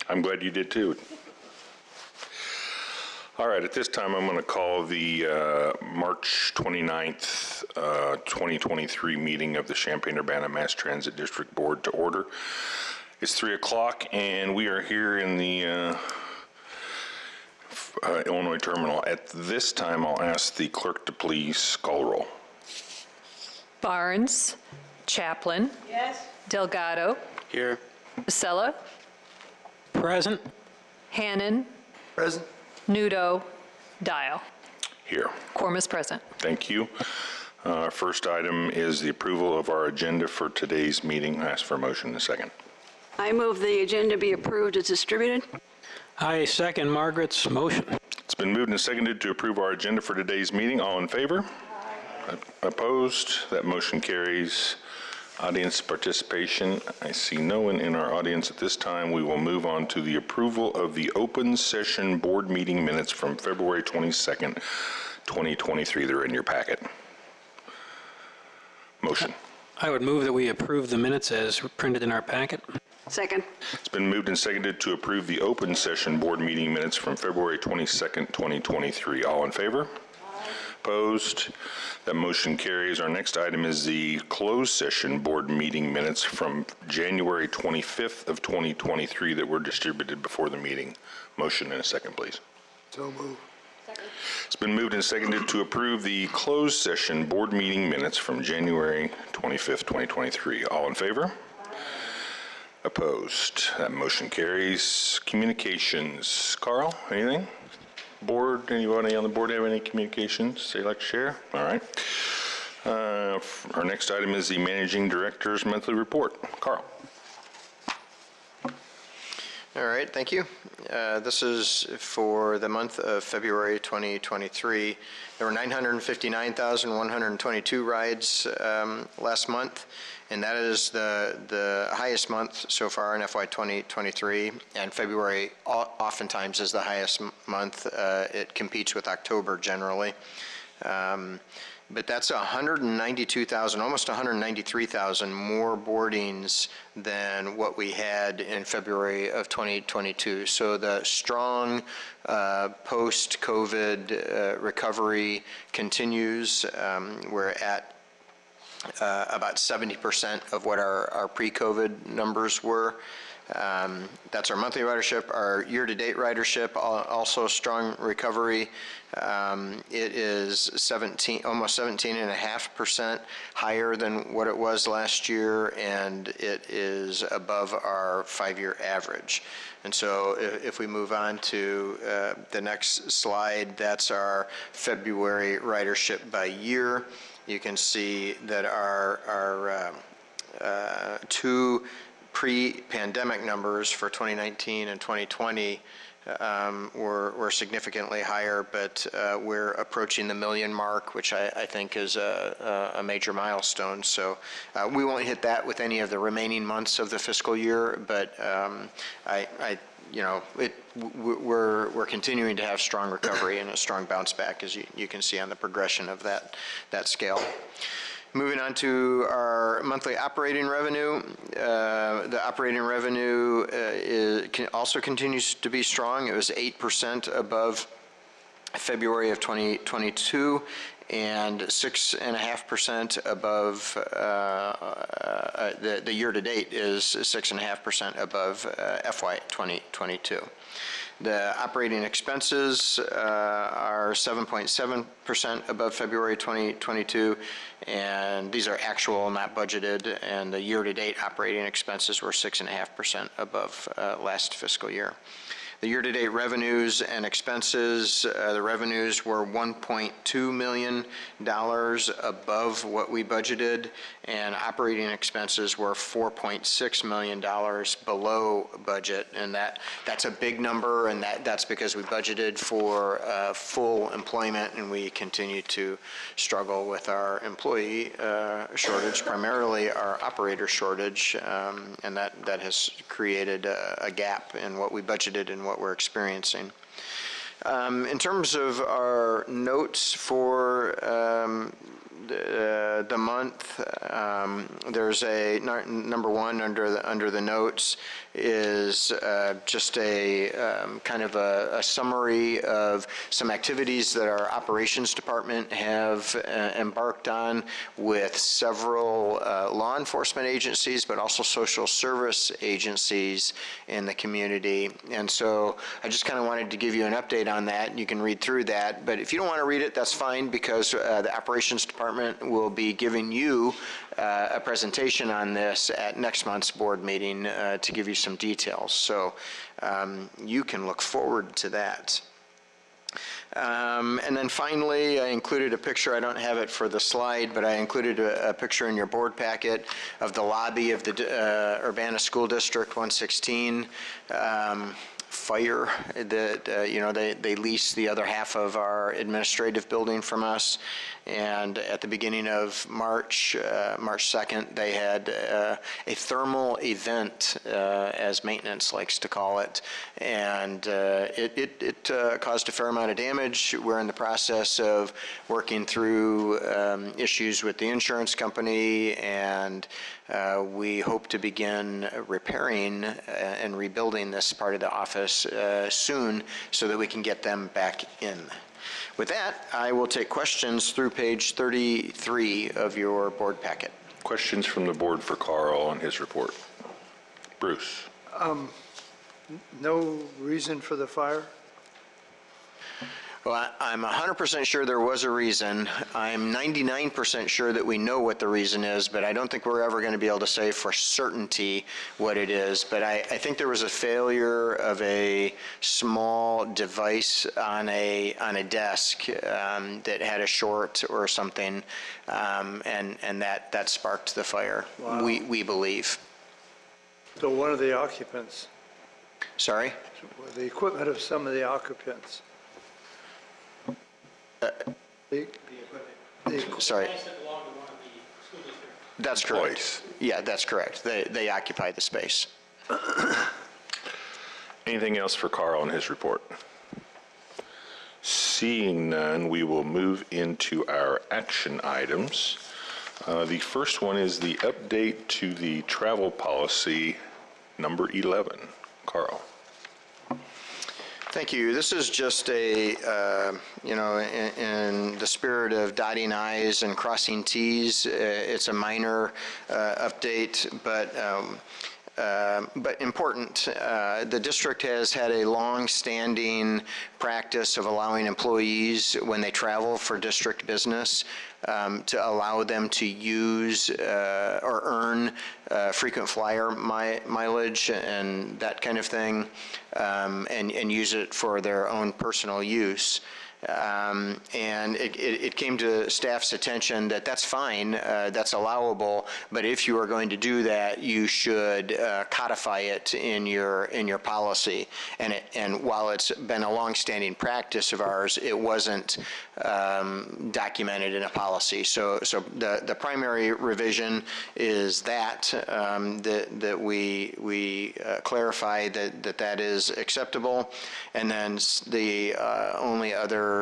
I'm glad you did too. All right, at this time, I'm going to call the March 29th, 2023 meeting of the Champaign-Urbana Mass Transit District Board to order. It's 3 o'clock, and we are here in the Illinois Terminal. At this time, I'll ask the clerk to please call the roll. Barnes. Chaplin. Yes. Delgado. Here. Vasella. Present. Hannon. Present. Nudo. Dial. Here. Quorum is present. Thank you. First item is the approval of our agenda for today's meeting. I ask for a motion in a second. I move the agenda be approved as distributed. I second Margaret's motion. It's been moved and seconded to approve our agenda for today's meeting. All in favor? Aye. Opposed? That motion carries. Audience participation. I see no one in our audience at this time. We will move on to the approval of the open session board meeting minutes from February 22nd, 2023. They're in your packet. Motion. I would move that we approve the minutes as printed in our packet. Second. It's been moved and seconded to approve the open session board meeting minutes from February 22nd, 2023. All in favor? Aye. Opposed? That motion carries. Our next item is the closed session board meeting minutes from January 25th of 2023 that were distributed before the meeting. Motion in a second, please. So moved. Second. It's been moved and seconded to approve the closed session board meeting minutes from January 25th, 2023. All in favor? Aye. Opposed? That motion carries. Communications. Carl, anything? Board, anybody on the board have any communications they'd like to share? All right. Our next item is the Managing Director's monthly report. Carl. All right, thank you. This is for the month of February 2023. There were 959,122 rides last month, and that is the highest month so far in FY 2023, and February oftentimes is the highest month. It competes with October generally. But that's 192,000, almost 193,000 more boardings than what we had in February of 2022. So the strong post-COVID recovery continues. We're at about 70% of what our pre-COVID numbers were. That's our monthly ridership. Our year-to-date ridership, also strong recovery. It is almost 17.5% higher than what it was last year, and it is above our 5-year average. And so if we move on to the next slide, that's our February ridership by year. You can see that our two pre-pandemic numbers for 2019 and 2020 were significantly higher, but we're approaching the million mark, which I think is a major milestone. So we won't hit that with any of the remaining months of the fiscal year, but we're continuing to have strong recovery and a strong bounce back, as you can see on the progression of that scale. Moving on to our monthly operating revenue. The operating revenue also continues to be strong. It was 8% above February of 2022 and 6.5% above, the year-to-date is 6.5% above FY 2022. The operating expenses are 7.7% above February 2022, and these are actual, not budgeted, and the year-to-date operating expenses were 6.5% above last fiscal year. The year-to-date revenues and expenses, the revenues were $1.2 million above what we budgeted, and operating expenses were $4.6 million below budget, and that's a big number, and that's because we budgeted for full employment, and we continue to struggle with our employee shortage, primarily our operator shortage, and that has created a gap in what we budgeted and what we're experiencing. In terms of our notes for the month. There's a number one under the notes is just a kind of a summary of some activities that our operations department have embarked on with several law enforcement agencies, but also social service agencies in the community. And so I just kind of wanted to give you an update on that. You can read through that, but if you don't want to read it, that's fine, because the operations department will be giving you a presentation on this at next month's board meeting to give you some details. So you can look forward to that. And then finally, I included a picture. I don't have it for the slide, but I included a picture in your board packet of the lobby of the Urbana School District 116 fire that, you know, they lease the other half of our administrative building from us. And at the beginning of March 2nd, they had a thermal event, as maintenance likes to call it, and it caused a fair amount of damage. We're in the process of working through issues with the insurance company, and we hope to begin repairing and rebuilding this part of the office soon so that we can get them back in. With that, I will take questions through page 33 of your board packet. Questions from the board for Carl on his report. Bruce. No reason for the fire? Well, I'm 100% sure there was a reason. I'm 99% sure that we know what the reason is, but I don't think we're ever going to be able to say for certainty what it is. But I think there was a failure of a small device on a desk that had a short or something, and that sparked the fire. Wow. We believe. So one of the occupants, Sorry? the equipment of some of the occupants. Sorry. That's correct. Yeah, that's correct. They occupy the space. Anything else for Carl on his report? Seeing none, we will move into our action items. The first one is the update to the travel policy number 11. Carl. Thank you. This is just a, you know, in the spirit of dotting I's and crossing T's, it's a minor update, but important. The district has had a long-standing practice of allowing employees, when they travel for district business, to allow them to use or earn frequent flyer mileage and that kind of thing, and use it for their own personal use. And it came to staff's attention that that's fine, that's allowable, but if you are going to do that, you should codify it in your policy. And while it's been a long-standing practice of ours, it wasn't documented in a policy. So the primary revision is that we clarify that is acceptable, and then the only other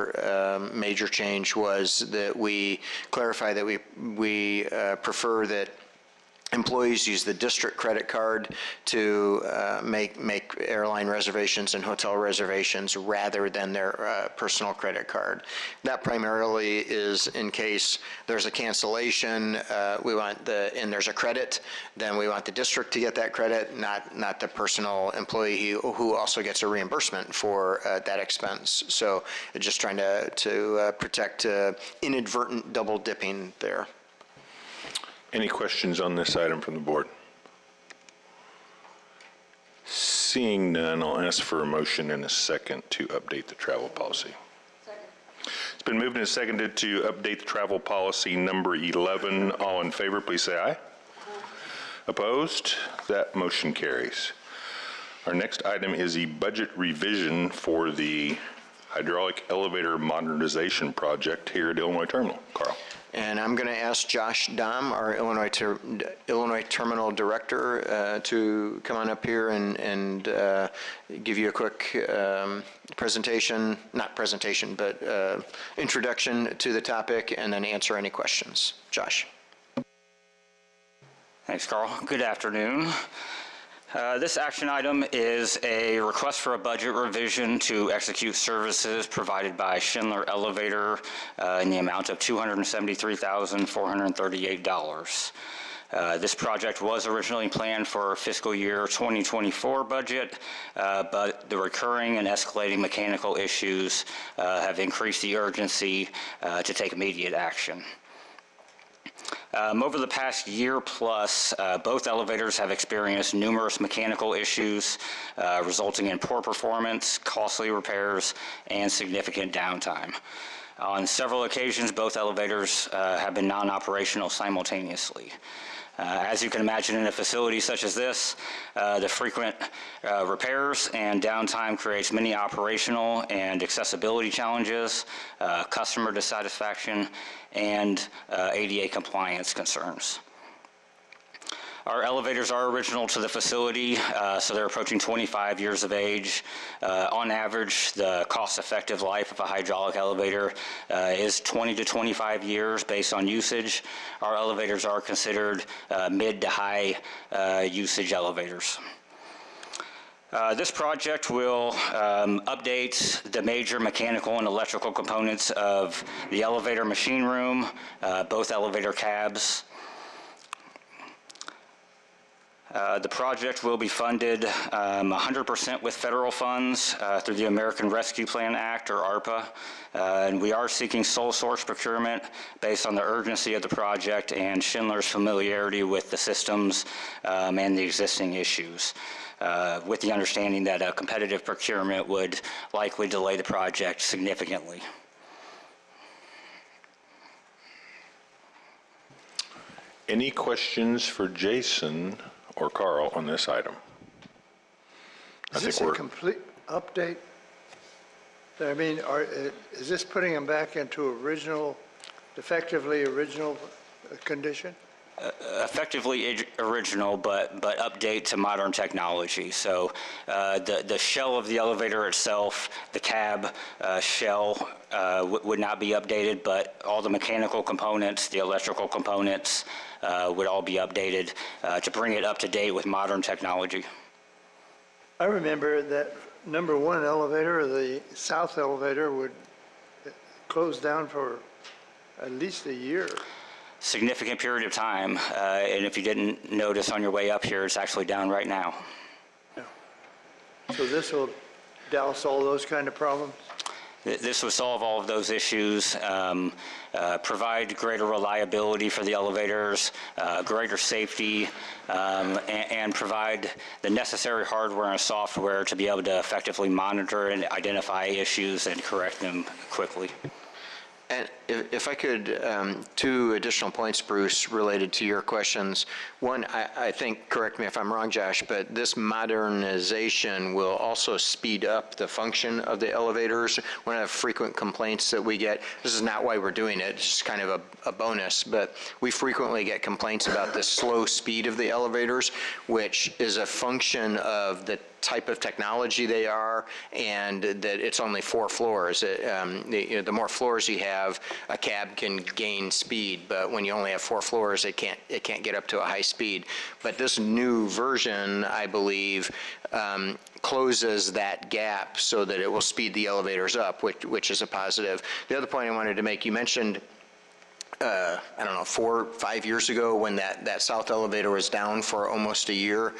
major change was that we clarify that we prefer that employees use the district credit card to make airline reservations and hotel reservations rather than their personal credit card. That primarily is in case there's a cancellation, and there's a credit, then we want the district to get that credit, not the personal employee who also gets a reimbursement for that expense. So just trying to protect inadvertent double dipping there. Any questions on this item from the board? Seeing none, I'll ask for a motion and a second to update the travel policy. Second. It's been moved and seconded to update the travel policy number 11. All in favor, please say aye. Opposed? That motion carries. Our next item is the budget revision for the Hydraulic Elevator Modernization Project here at Illinois Terminal. Carl. And I'm going to ask Josh Dahm, our Illinois Terminal Director, to come on up here and give you a quick presentation, not presentation, but introduction to the topic, and then answer any questions. Josh. Thanks, Carl. Good afternoon. This action item is a request for a budget revision to execute services provided by Schindler Elevator in the amount of $273,438. This project was originally planned for fiscal year 2024 budget, but the recurring and escalating mechanical issues have increased the urgency to take immediate action. Over the past year plus, both elevators have experienced numerous mechanical issues, resulting in poor performance, costly repairs, and significant downtime. On several occasions, both elevators have been non-operational simultaneously. As you can imagine, in a facility such as this, the frequent repairs and downtime creates many operational and accessibility challenges, customer dissatisfaction, and ADA compliance concerns. Our elevators are original to the facility, so they're approaching 25 years of age. On average, the cost-effective life of a hydraulic elevator is 20 to 25 years based on usage. Our elevators are considered mid to high usage elevators. This project will update the major mechanical and electrical components of the elevator machine room, both elevator cabs. The project will be funded 100% with federal funds through the American Rescue Plan Act, or ARPA, and we are seeking sole source procurement based on the urgency of the project and Schindler's familiarity with the systems and the existing issues, with the understanding that a competitive procurement would likely delay the project significantly. Any questions for Jason or Carl on this item? Is this a complete update? I mean, is this putting them back into original, effectively original condition? Effectively original, but update to modern technology. So the shell of the elevator itself, the cab shell would not be updated, but all the mechanical components, the electrical components would all be updated to bring it up to date with modern technology. I remember that number one elevator, the south elevator, would close down for at least a year. Significant period of time, and if you didn't notice on your way up here, it's actually down right now. Yeah. So this will douse all those kind of problems? This would solve all of those issues, provide greater reliability for the elevators, greater safety, and provide the necessary hardware and software to be able to effectively monitor and identify issues and correct them quickly. And if I could, two additional points, Bruce, related to your questions. One, I think, correct me if I'm wrong, Josh, but this modernization will also speed up the function of the elevators. One of the frequent complaints that we get, this is not why we're doing it, it's just kind of a bonus, but we frequently get complaints about the slow speed of the elevators, which is a function of the type of technology they are, and that it's only 4 floors. The more floors you have, a cab can gain speed, but when you only have 4 floors, it can't get up to a high speed. But this new version, I believe, closes that gap so that it will speed the elevators up, which is a positive. The other point I wanted to make, you mentioned I don't know, 4 or 5 years ago when that south elevator was down for almost a year.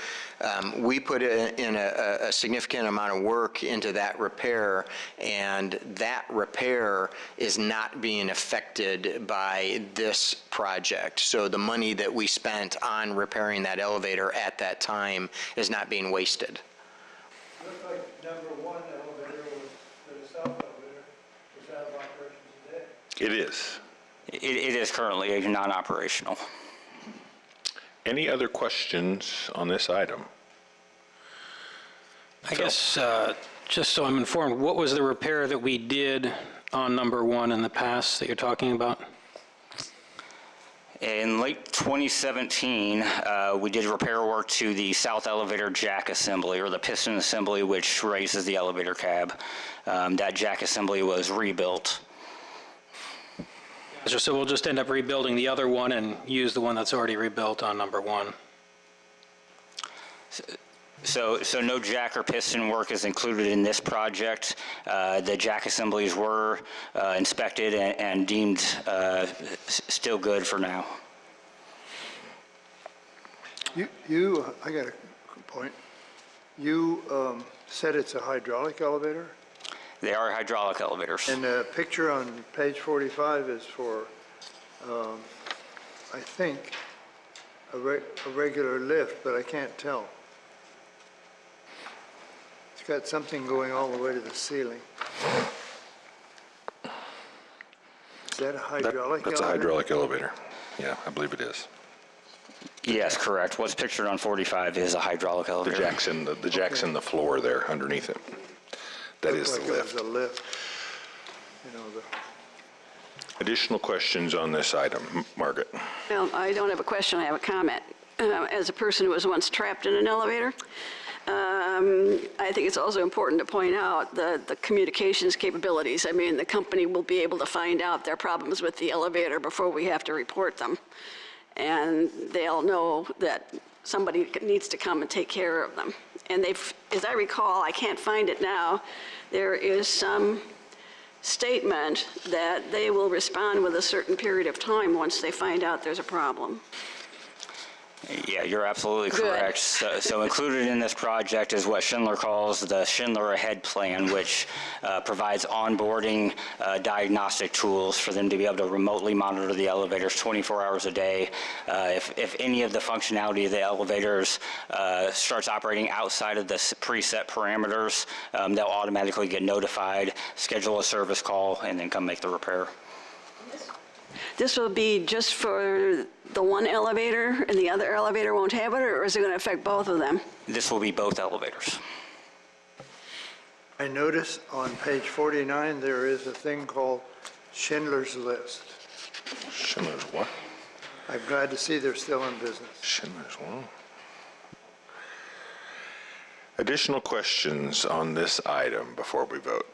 We put in a significant amount of work into that repair, and that repair is not being affected by this project. So the money that we spent on repairing that elevator at that time is not being wasted. Looks like number one elevator the south elevator was out of operation today. It is. It is currently non-operational. Any other questions on this item? I guess, just so I'm informed, what was the repair that we did on number one in the past that you're talking about? In late 2017, we did repair work to the south elevator jack assembly, or the piston assembly, which raises the elevator cab. That jack assembly was rebuilt. So we'll just end up rebuilding the other one and use the one that's already rebuilt on number 1. So no jack or piston work is included in this project. The jack assemblies were inspected and deemed still good for now. I got a point. You said it's a hydraulic elevator? They are hydraulic elevators. And the picture on page 45 is for, I think, a regular lift, but I can't tell. It's got something going all the way to the ceiling. Is that a hydraulic elevator? That's a hydraulic elevator. Yeah, I believe it is. Yes, correct. What's pictured on 45 is a hydraulic The elevator. jack's in the floor there underneath it. That is the Looked like lift. it was a lift. You know, Additional questions on this item? Margaret? Well, I don't have a question, I have a comment. As a person who was once trapped in an elevator, I think it's also important to point out the communications capabilities. I mean, the company will be able to find out their problems with the elevator before we have to report them. And they'll know that somebody needs to come and take care of them. And they've, as I recall, I can't find it now, there is some statement that they will respond with a certain period of time once they find out there's a problem. Yeah, you're absolutely Good. correct. So included in this project is what Schindler calls the Schindler Ahead Plan, which provides onboarding diagnostic tools for them to be able to remotely monitor the elevators 24 hours a day. If any of the functionality of the elevators starts operating outside of the preset parameters, they'll automatically get notified, schedule a service call, and then come make the repair. This will be just for the one elevator and the other elevator won't have it, or is it going to affect both of them? This will be both elevators. I notice on page 49, there is a thing called Schindler's List. Schindler's what? I'm glad to see they're still in business. Schindler's what? Additional questions on this item before we vote?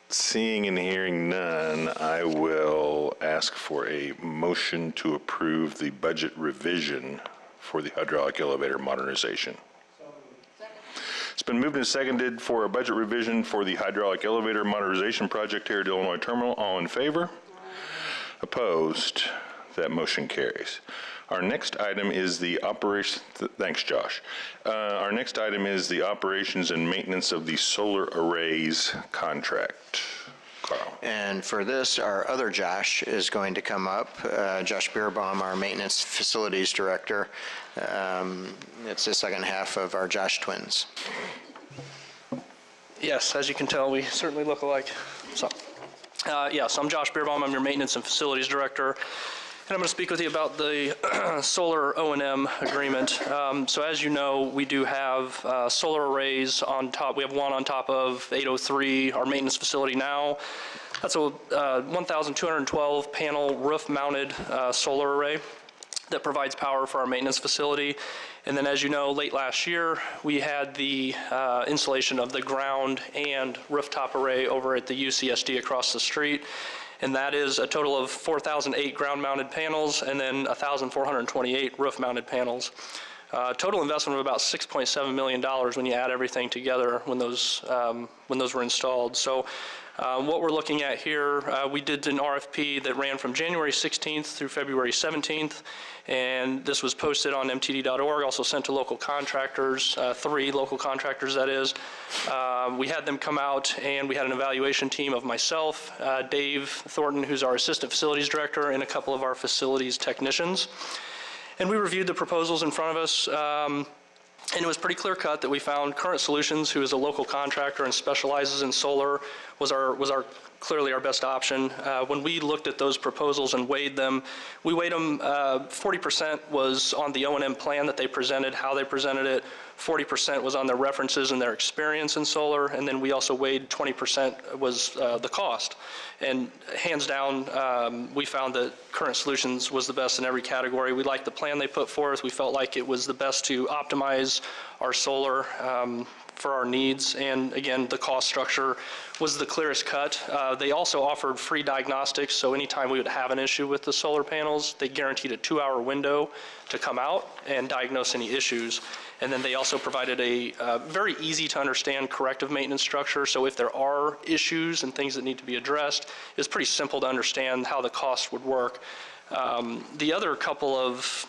Seeing and hearing none, I will ask for a motion to approve the budget revision for the hydraulic elevator modernization. It's been moved and seconded for a budget revision for the hydraulic elevator modernization project here at Illinois Terminal. All in favor? Opposed? That motion carries. Our next item is the operation, thanks Josh. Our next item is the operations and maintenance of the solar arrays contract. Carl. And for this, our other Josh is going to come up, Josh Beerbaum, our Maintenance Facilities Director. It's the second half of our Josh twins. Yes, as you can tell, we certainly look alike. So, yes, I'm Josh Beerbaum. I'm your Maintenance and Facilities Director. And I'm going to speak with you about the solar O&M agreement. So as you know, we do have solar arrays on top. We have one on top of 803, our maintenance facility now. That's a 1,212 panel roof-mounted solar array that provides power for our maintenance facility. And then as you know, late last year, we had the installation of the ground and rooftop array over at the UCSD across the street. And that is a total of 4,008 ground-mounted panels and then 1,428 roof-mounted panels. Total investment of about $6.7 million when you add everything together when those were installed. So what we're looking at here, we did an RFP that ran from January 16th through February 17th, and this was posted on MTD.org, also sent to local contractors, 3 local contractors that is. We had them come out and we had an evaluation team of myself, Dave Thornton, who's our Assistant Facilities Director, and a couple of our facilities technicians. And we reviewed the proposals in front of us, and it was pretty clear cut that we found Current Solutions, who is a local contractor and specializes in solar, was our clearly our best option. When we looked at those proposals and weighed them, we weighed them, 40% was on the O&M plan that they presented, how they presented it, 40% was on their references and their experience in solar, and then we also weighed 20% was the cost. And hands down, we found that Current Solutions was the best in every category. We liked the plan they put forth. We felt like it was the best to optimize our solar for our needs, and again, the cost structure was the clearest cut. They also offered free diagnostics, so anytime we would have an issue with the solar panels, they guaranteed a 2-hour window to come out and diagnose any issues. And then they also provided a very easy to understand corrective maintenance structure, so if there are issues and things that need to be addressed, it's pretty simple to understand how the cost would work. The other couple of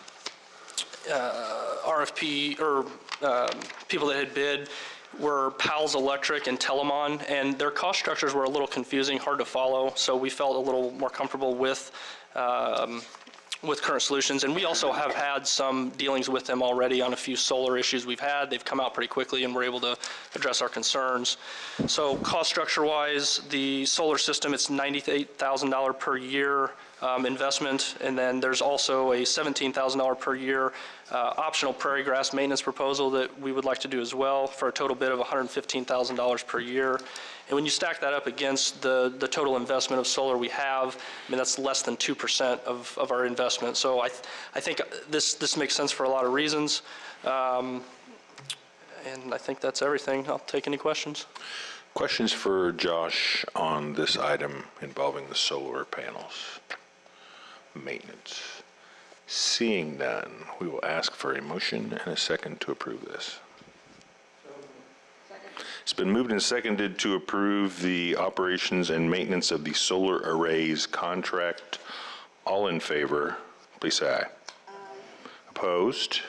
RFP or people that had bid were Powell's Electric and Telemon, and their cost structures were a little confusing, hard to follow, so we felt a little more comfortable with Current Solutions. And we also have had some dealings with them already on a few solar issues we've had. They've come out pretty quickly and we're able to address our concerns. So cost structure wise, the solar system, it's $98,000 per year investment, and then there's also a $17,000 per year optional prairie grass maintenance proposal that we would like to do as well, for a total bid of $115,000 per year. And when you stack that up against the total investment of solar we have, I mean, that's less than 2% of our investment. So I think this makes sense for a lot of reasons. And I think that's everything. I'll take any questions. Questions for Josh on this item involving the solar panels maintenance? Seeing none, we will ask for a motion and a second to approve this. It's been moved and seconded to approve the operations and maintenance of the solar arrays contract. All in favor, please say aye. Aye. Opposed?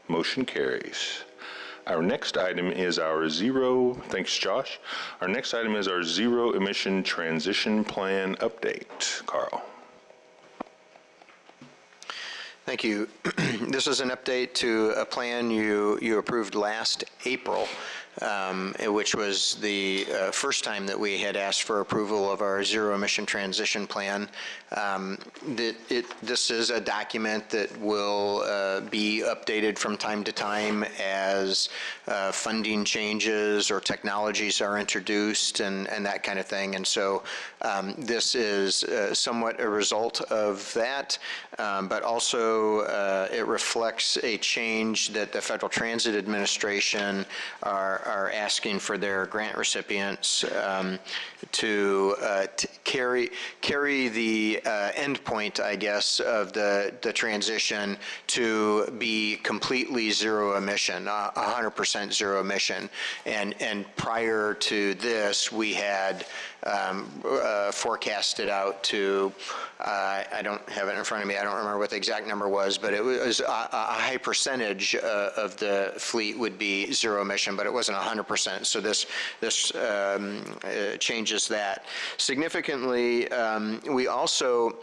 Motion carries. Our next item is our thanks Josh. Our next item is our Zero Emission Transition Plan update. Carl. Thank you. This is an update to a plan you approved last April, which was the first time that we had asked for approval of our Zero Emission Transition Plan. This is a document that will be updated from time to time as funding changes or technologies are introduced and that kind of thing. And so this is somewhat a result of that, but also it reflects a change that the Federal Transit Administration are asking for their grant recipients to carry the end point, I guess, of the transition to be completely zero emission, 100% zero emission. And prior to this, we had forecasted out to, I don't have it in front of me, I don't remember what the exact number was, but it was a high percentage of the fleet would be zero emission, but it wasn't 100%. So this changes that. Significantly, we also,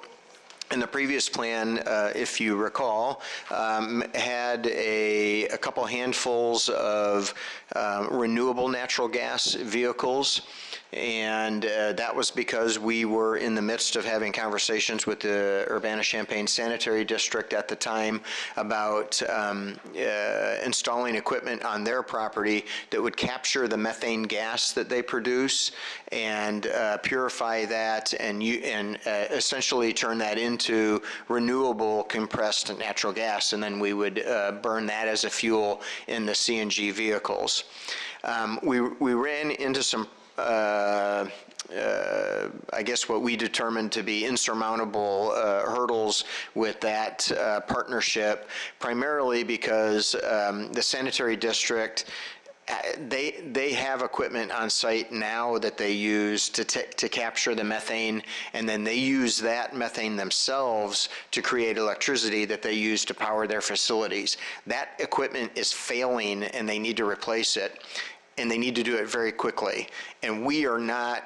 in the previous plan, if you recall, had a couple handfuls of renewable natural gas vehicles. And that was because we were in the midst of having conversations with the Urbana-Champaign Sanitary District at the time about installing equipment on their property that would capture the methane gas that they produce and purify that and essentially turn that into renewable compressed natural gas, and then we would burn that as a fuel in the CNG vehicles. We ran into some I guess what we determined to be insurmountable hurdles with that partnership, primarily because the sanitary district, they have equipment on site now that they use to capture the methane, and then they use that methane themselves to create electricity that they use to power their facilities. That equipment is failing and they need to replace it, and they need to do it very quickly. And we are not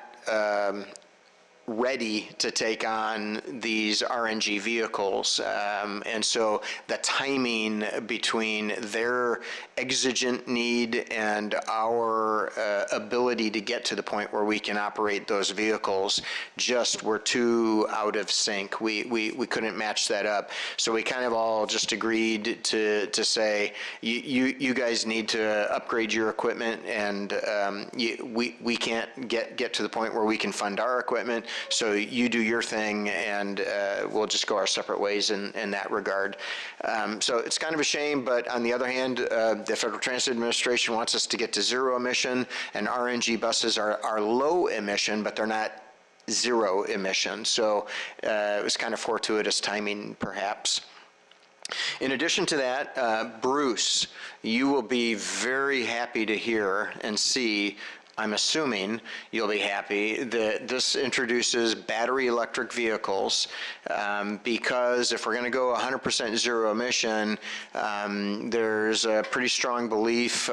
ready to take on these RNG vehicles. And so the timing between their exigent need and our ability to get to the point where we can operate those vehicles just were too out of sync. We couldn't match that up. So we kind of all just agreed to say, you guys need to upgrade your equipment, and we can't get to the point where we can fund our equipment, so you do your thing, and we'll just go our separate ways in that regard. So it's kind of a shame, but on the other hand, the Federal Transit Administration wants us to get to zero emission, and RNG buses are low emission, but they're not zero emission. So it was kind of fortuitous timing, perhaps. In addition to that, Bruce, you will be very happy to hear and see, I'm assuming you'll be happy, that this introduces battery electric vehicles, because if we're going to go 100% zero emission, there's a pretty strong belief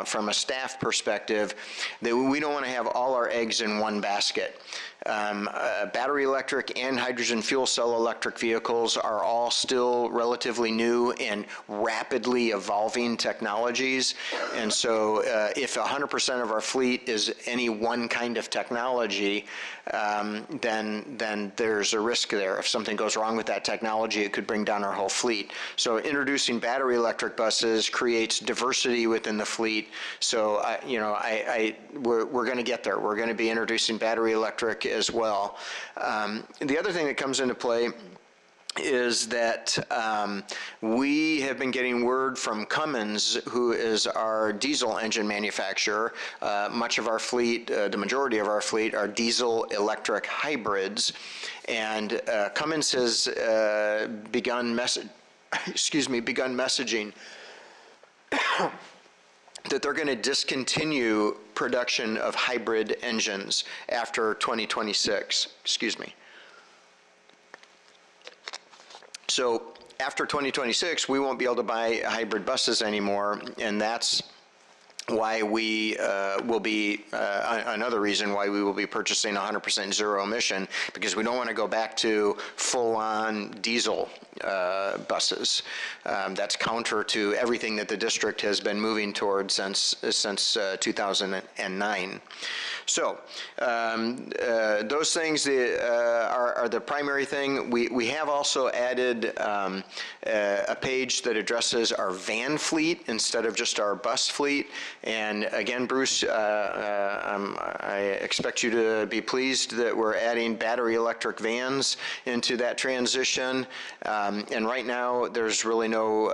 from a staff perspective that we don't want to have all our eggs in one basket. Battery electric and hydrogen fuel cell electric vehicles are all still relatively new and rapidly evolving technologies. And so if 100% of our fleet is any one kind of technology, then there's a risk there. If something goes wrong with that technology, it could bring down our whole fleet. So introducing battery electric buses creates diversity within the fleet. So we're going to get there. We're going to be introducing battery electric as well. The other thing that comes into play is that we have been getting word from Cummins, who is our diesel engine manufacturer. Much of our fleet, the majority of our fleet, are diesel electric hybrids, and Cummins has begun messaging that they're going to discontinue production of hybrid engines after 2026. Excuse me. So after 2026, we won't be able to buy hybrid buses anymore, and that's why we will be, another reason why we will be purchasing 100% zero emission, because we don't want to go back to full-on diesel buses. That's counter to everything that the district has been moving towards since 2009. So those things are the primary thing. We have also added a page that addresses our van fleet instead of just our bus fleet. And again, Bruce, I expect you to be pleased that we're adding battery electric vans into that transition. And right now, there's really no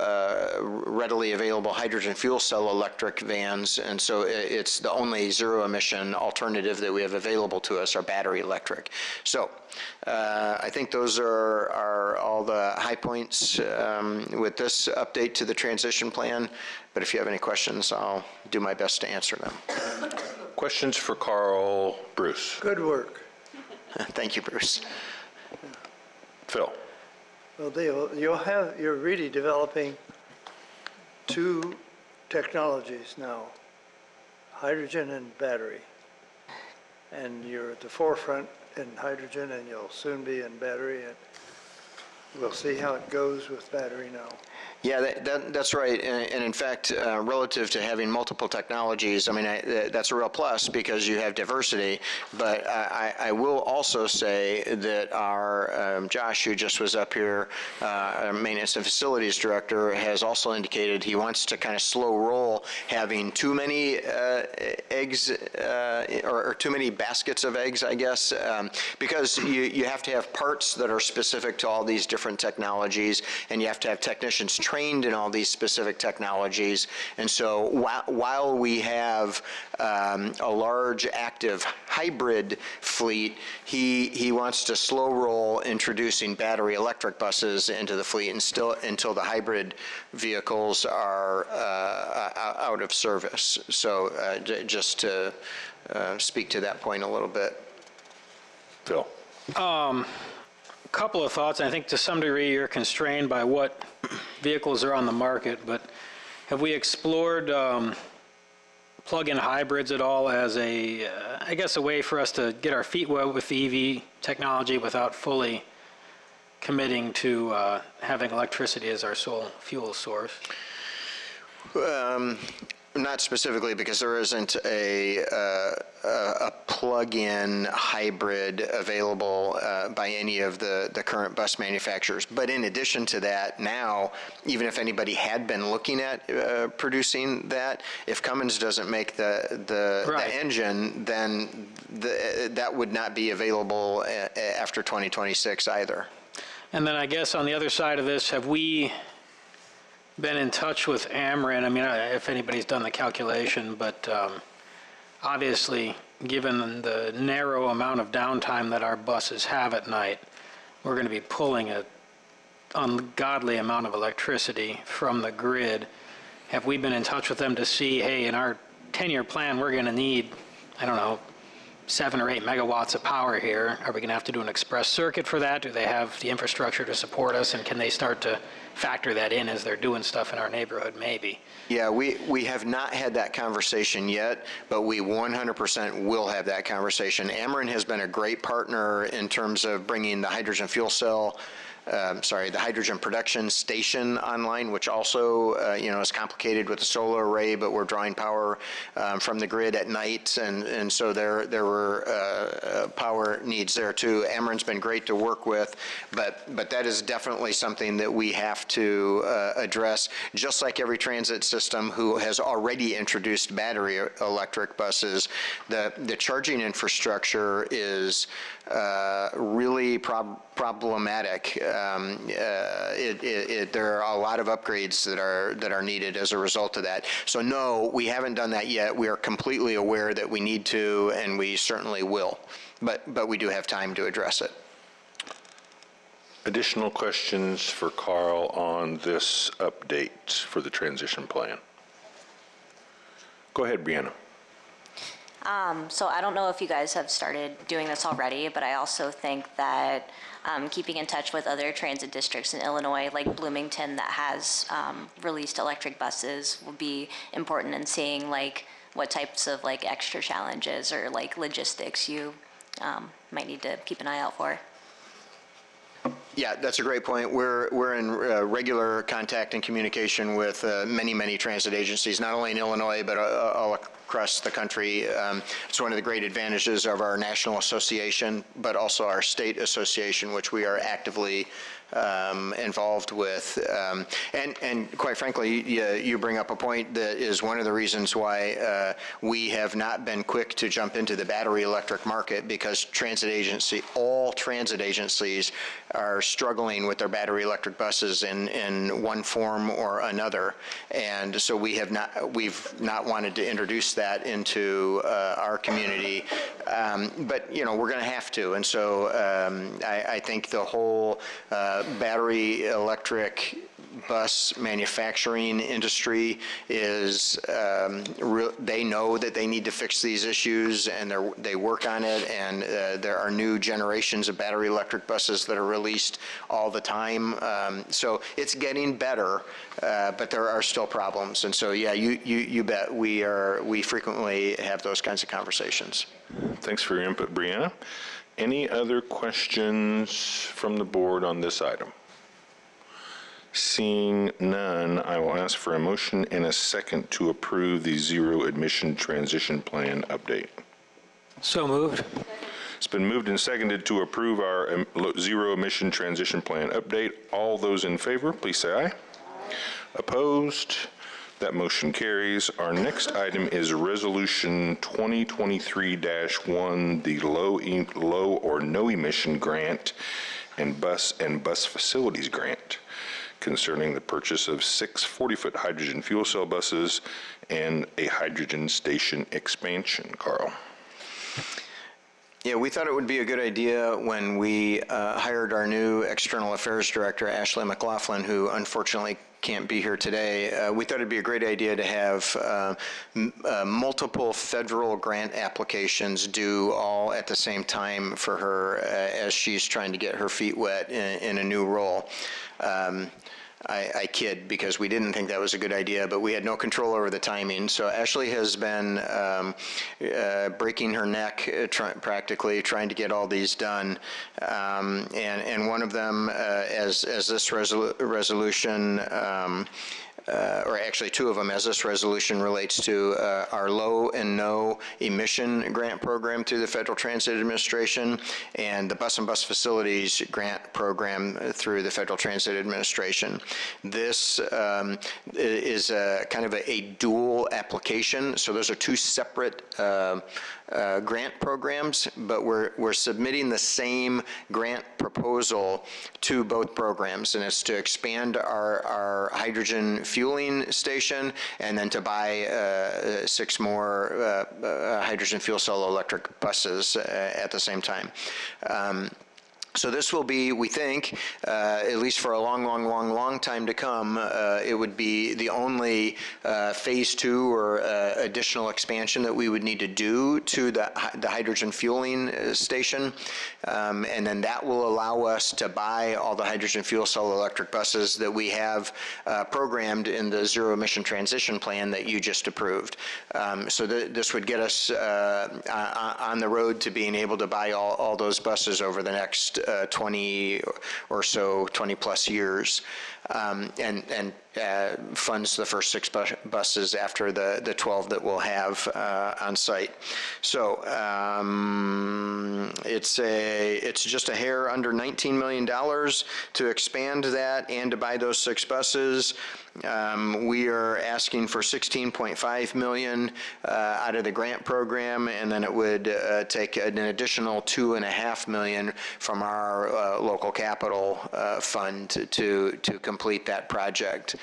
readily available hydrogen fuel cell electric vans, and so it's the only zero emission alternative that we have available to us are battery electric. So I think those are all the high points with this update to the transition plan. But if you have any questions, I'll do my best to answer them. Questions for Carl Bruce? Good work. Thank you, Bruce. Phil? Well, you're really developing two technologies now, hydrogen and battery. And you're at the forefront in hydrogen, and you'll soon be in battery, and we'll see how it goes with battery now. Yeah, that's right. And in fact, relative to having multiple technologies, I mean, that's a real plus because you have diversity. But I will also say that our Josh, who just was up here, our Maintenance and Facilities Director, has also indicated he wants to kind of slow roll having too many eggs or too many baskets of eggs, I guess, because you have to have parts that are specific to all these different technologies, and you have to have technicians trained in all these specific technologies. And so while we have a large active hybrid fleet, he wants to slow roll introducing battery electric buses into the fleet and still until the hybrid vehicles are out of service. So just to speak to that point a little bit. Phil? A couple of thoughts. I think to some degree you're constrained by what vehicles are on the market, but have we explored plug-in hybrids at all as a, I guess, a way for us to get our feet wet with the EV technology without fully committing to having electricity as our sole fuel source? Not specifically, because there isn't a plug-in hybrid available by any of the current bus manufacturers. But in addition to that, now, even if anybody had been looking at producing that, if Cummins doesn't make the engine, then that would not be available after 2026 either. And then I guess on the other side of this, have we been in touch with Ameren? I mean, if anybody's done the calculation, but obviously, given the narrow amount of downtime that our buses have at night, we're going to be pulling an ungodly amount of electricity from the grid. Have we been in touch with them to see, hey, in our 10-year plan, we're going to need, I don't know, 7 or 8 megawatts of power here? Are we going to have to do an express circuit for that? Do they have the infrastructure to support us? And can they start to factor that in as they're doing stuff in our neighborhood? Maybe. Yeah, we have not had that conversation yet, but we 100% will have that conversation. Ameren has been a great partner in terms of bringing the hydrogen fuel cell, the hydrogen production station online, which also, is complicated with the solar array, but we're drawing power from the grid at night, and so there were power needs there too. Ameren's been great to work with, but that is definitely something that we have to address, just like every transit system who has already introduced battery electric buses. The charging infrastructure is really problematic. There are a lot of upgrades that are needed as a result of that. So no, we haven't done that yet. We are completely aware that we need to, and we certainly will. But we do have time to address it. Additional questions for Carl on this update for the transition plan? Go ahead, Brianna. So I don't know if you guys have started doing this already, but I also think that keeping in touch with other transit districts in Illinois, like Bloomington, that has released electric buses, will be important in seeing like what types of like extra challenges or like logistics you might need to keep an eye out for. Yeah, that's a great point. We're in regular contact and communication with many transit agencies, not only in Illinois, but all across the country. It's one of the great advantages of our national association, but also our state association, which we are actively involved with. And quite frankly, you bring up a point that is one of the reasons why we have not been quick to jump into the battery electric market, because all transit agencies are struggling with their battery electric buses in one form or another. And so we've not wanted to introduce that into our community. But, we're going to have to. And so I think the whole battery electric bus manufacturing industry is, they know that they need to fix these issues, and they work on it, and there are new generations of battery electric buses that are released all the time. So it's getting better, but there are still problems. And so, yeah, you bet we frequently have those kinds of conversations. Thanks for your input, Brianna. Any other questions from the board on this item? Seeing none, I will ask for a motion and a second to approve the Zero Emission Transition Plan update. So moved. It's been moved and seconded to approve our Zero Emission Transition Plan update. All those in favor, please say aye. Opposed? That motion carries. Our next item is Resolution 2023-1, the low or no emission grant and bus facilities grant concerning the purchase of 6 40-foot hydrogen fuel cell buses and a hydrogen station expansion. Carl. Yeah, we thought it would be a good idea when we hired our new External Affairs Director, Ashley McLaughlin, who unfortunately can't be here today. We thought it'd be a great idea to have multiple federal grant applications due all at the same time for her as she's trying to get her feet wet in a new role. I kid, because we didn't think that was a good idea, but we had no control over the timing. So Ashley has been breaking her neck practically trying to get all these done. And one of them, as this resolution, or actually two of them, as this resolution relates to our low and no emission grant program through the Federal Transit Administration and the Bus and Bus Facilities grant program through the Federal Transit Administration. This is kind of a dual application, so those are two separate grant programs, but we're submitting the same grant proposal to both programs, and it's to expand our hydrogen fueling station and then to buy 6 more hydrogen fuel cell electric buses at the same time. So this will be, we think, at least for a long time to come, it would be the only phase 2 or additional expansion that we would need to do to the hydrogen fueling station. And then that will allow us to buy all the hydrogen fuel cell electric buses that we have programmed in the Zero Emission Transition Plan that you just approved. So this would get us on the road to being able to buy all those buses over the next 20 or so, 20 plus years, and funds the first 6 buses after the 12 that we'll have on site. So it's just a hair under $19 million to expand that and to buy those 6 buses. We are asking for $16.5 million out of the grant program, and then it would take an additional $2.5 million from our local capital fund to complete that project.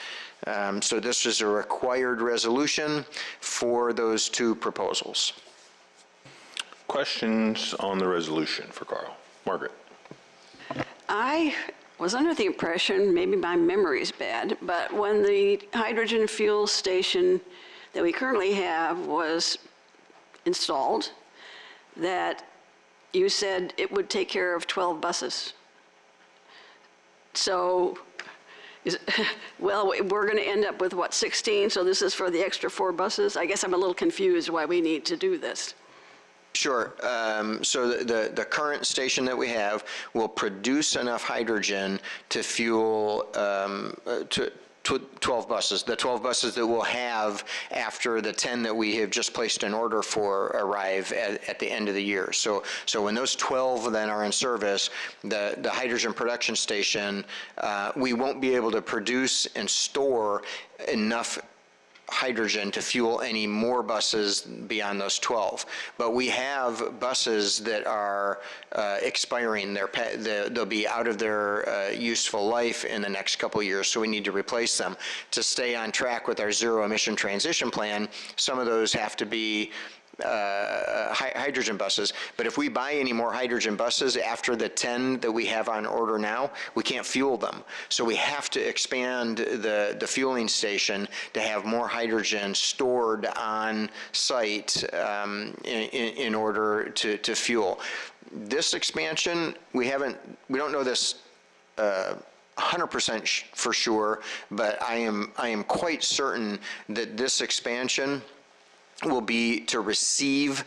So this is a required resolution for those 2 proposals. Questions on the resolution for Carl? Margaret? I was under the impression, maybe my memory's bad, but when the hydrogen fuel station that we currently have was installed, that you said it would take care of 12 buses. So, well, we're going to end up with, what, 16? So this is for the extra 4 buses? I guess I'm a little confused why we need to do this. Sure. So the current station that we have will produce enough hydrogen to fuel 12 buses. The 12 buses that we'll have after the 10 that we have just placed an order for arrive at the end of the year. So when those 12 then are in service, the hydrogen production station, we won't be able to produce and store enough hydrogen to fuel any more buses beyond those 12. But we have buses that are expiring. They'll be out of their useful life in the next couple of years, so we need to replace them. To stay on track with our Zero Emission Transition Plan, some of those have to be hydrogen buses, but if we buy any more hydrogen buses after the 10 that we have on order now, we can't fuel them. So we have to expand the fueling station to have more hydrogen stored on site in order to fuel. This expansion, we don't know this 100% for sure, but I am quite certain that this expansion will be to receive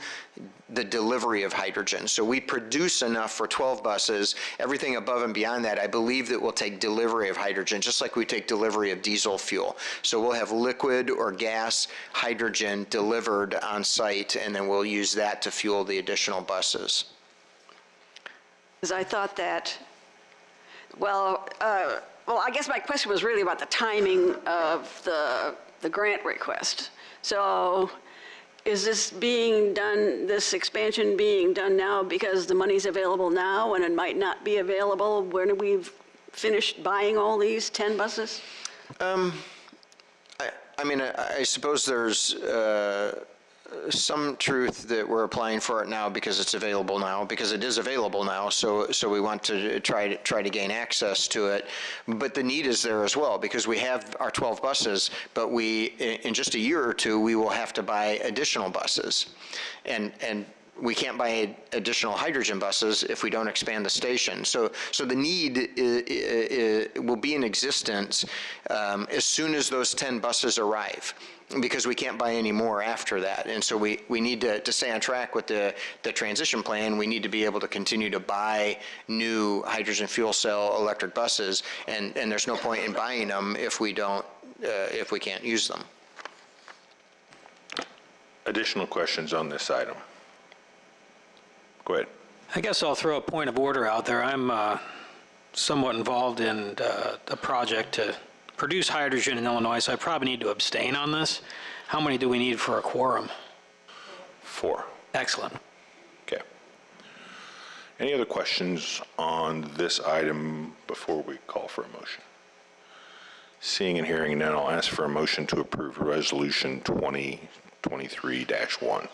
the delivery of hydrogen. So we produce enough for 12 buses. Everything above and beyond that, I believe that we'll take delivery of hydrogen, just like we take delivery of diesel fuel. So we'll have liquid or gas hydrogen delivered on site, and then we'll use that to fuel the additional buses. Because I thought that, well, I guess my question was really about the timing of the grant request. So, is this being done, this expansion being done now because the money's available now and it might not be available when we've finished buying all these 10 buses? I mean, I suppose there's some truth that we're applying for it now because it's available now, because it is available now, so we want to try to gain access to it. But the need is there as well, because we have our 12 buses, but in just a year or two, we will have to buy additional buses. And we can't buy additional hydrogen buses if we don't expand the station. So the need will be in existence as soon as those 10 buses arrive, because we can't buy any more after that. And so we need to stay on track with the transition plan. We need to be able to continue to buy new hydrogen fuel cell electric buses, and there's no point in buying them if we can't use them. Additional questions on this item? Go ahead. I guess I'll throw a point of order out there. I'm somewhat involved in a project to produce hydrogen in Illinois, so I probably need to abstain on this. How many do we need for a quorum? 4. Excellent. Okay. Any other questions on this item before we call for a motion? Seeing and hearing none, I'll ask for a motion to approve Resolution 2023-1.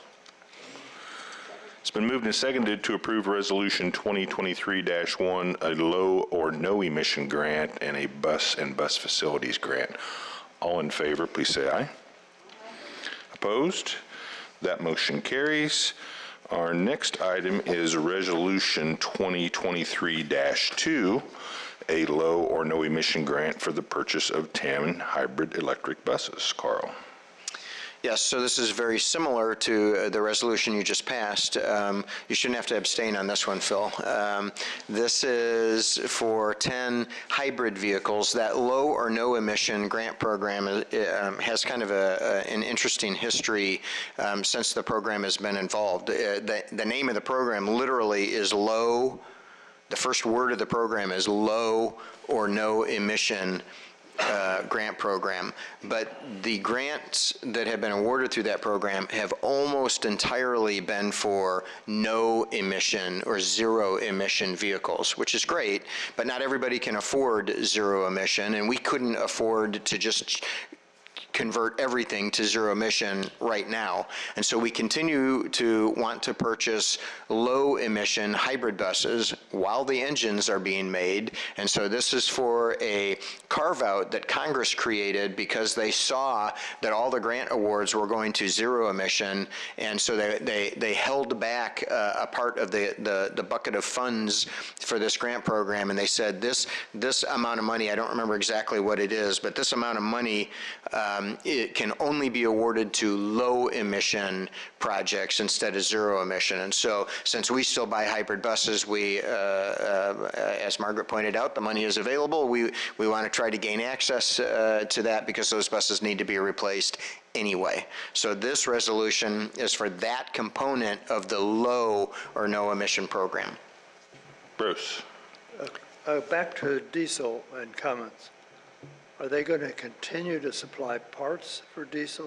It's been moved and seconded to approve Resolution 2023-1, a low or no emission grant and a bus and bus facilities grant. All in favor, please say aye. Opposed? That motion carries. Our next item is Resolution 2023-2, a low or no emission grant for the purchase of 10 hybrid electric buses. Carl. Yes, so this is very similar to the resolution you just passed. You shouldn't have to abstain on this one, Phil. This is for 10 hybrid vehicles. That low or no emission grant program has kind of an interesting history since the program has been involved. The name of the program literally is low. The first word of the program is low or no emission grant program, but the grants that have been awarded through that program have almost entirely been for no emission or zero emission vehicles, which is great, but not everybody can afford zero emission, and we couldn't afford to just convert everything to zero emission right now. And so we continue to want to purchase low emission hybrid buses while the engines are being made. And so this is for a carve out that Congress created because they saw that all the grant awards were going to zero emission. And so they held back a part of the bucket of funds for this grant program. And they said this amount of money, I don't remember exactly what it is, but this amount of money it can only be awarded to low emission projects instead of zero emission. And so since we still buy hybrid buses, we, as Margaret pointed out, the money is available. We want to try to gain access to that because those buses need to be replaced anyway. So this resolution is for that component of the low or no emission program. Bruce. Back to diesel and Cummins. Are they going to continue to supply parts for these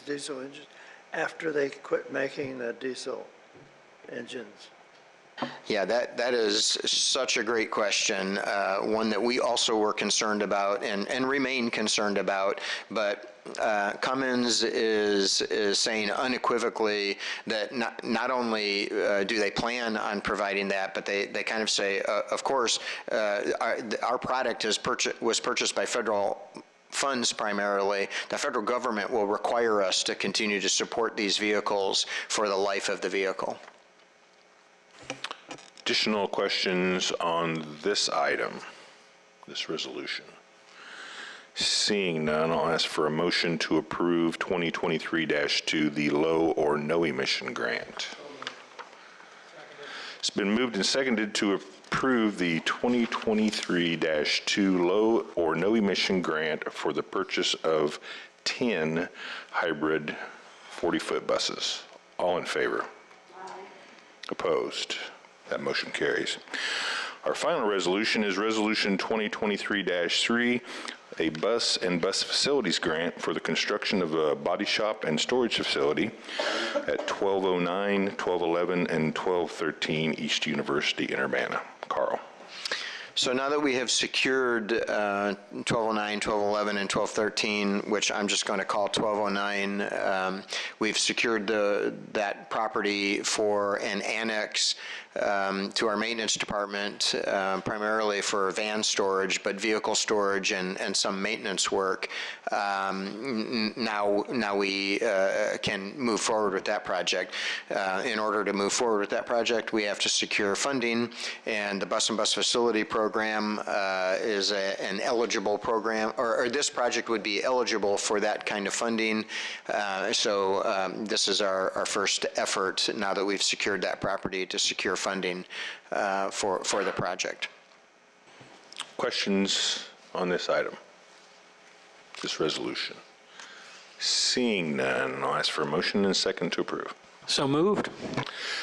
diesel engines after they quit making the diesel engines? Yeah, that is such a great question, one that we also were concerned about and remain concerned about, but Cummins is saying unequivocally that not only do they plan on providing that, but they kind of say, of course, our product was purchased by federal funds primarily. The federal government will require us to continue to support these vehicles for the life of the vehicle. Additional questions on this item, this resolution? Seeing none, I'll ask for a motion to approve 2023-2, the low or no emission grant. It's been moved and seconded to approve the 2023-2 low or no emission grant for the purchase of 10 hybrid 40-foot buses. All in favor? Aye. Opposed? That motion carries. Our final resolution is Resolution 2023-3, a bus and bus facilities grant for the construction of a body shop and storage facility at 1209, 1211, and 1213 East University in Urbana. Carl. So now that we have secured 1209, 1211, and 1213, which I'm just going to call 1209, we've secured that property for an annex to our maintenance department, primarily for van storage, but vehicle storage and some maintenance work. Now we can move forward with that project. In order to move forward with that project, we have to secure funding, and the Bus and Bus Facility Program is an eligible program, or this project would be eligible for that kind of funding. So this is our first effort, now that we've secured that property, to secure funding for the project. Questions on this item, this resolution? Seeing none, I'll ask for a motion and a second to approve. So moved.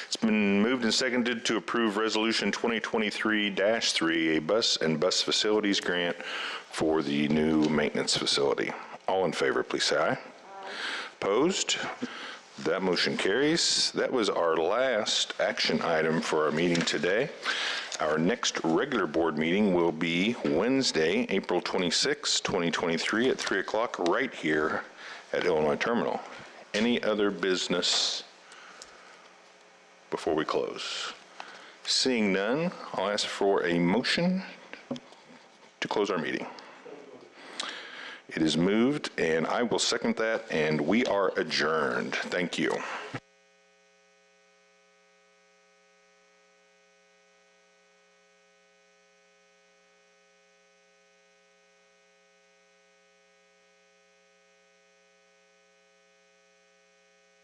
It's been moved and seconded to approve Resolution 2023-3, a bus and bus facilities grant for the new maintenance facility. All in favor, please say aye. Opposed? That motion carries. That was our last action item for our meeting today. Our next regular board meeting will be Wednesday, April 26, 2023 at 3 o'clock right here at Illinois Terminal. Any other business before we close? Seeing none, I'll ask for a motion to close our meeting. It is moved, and I will second that, and we are adjourned. Thank you.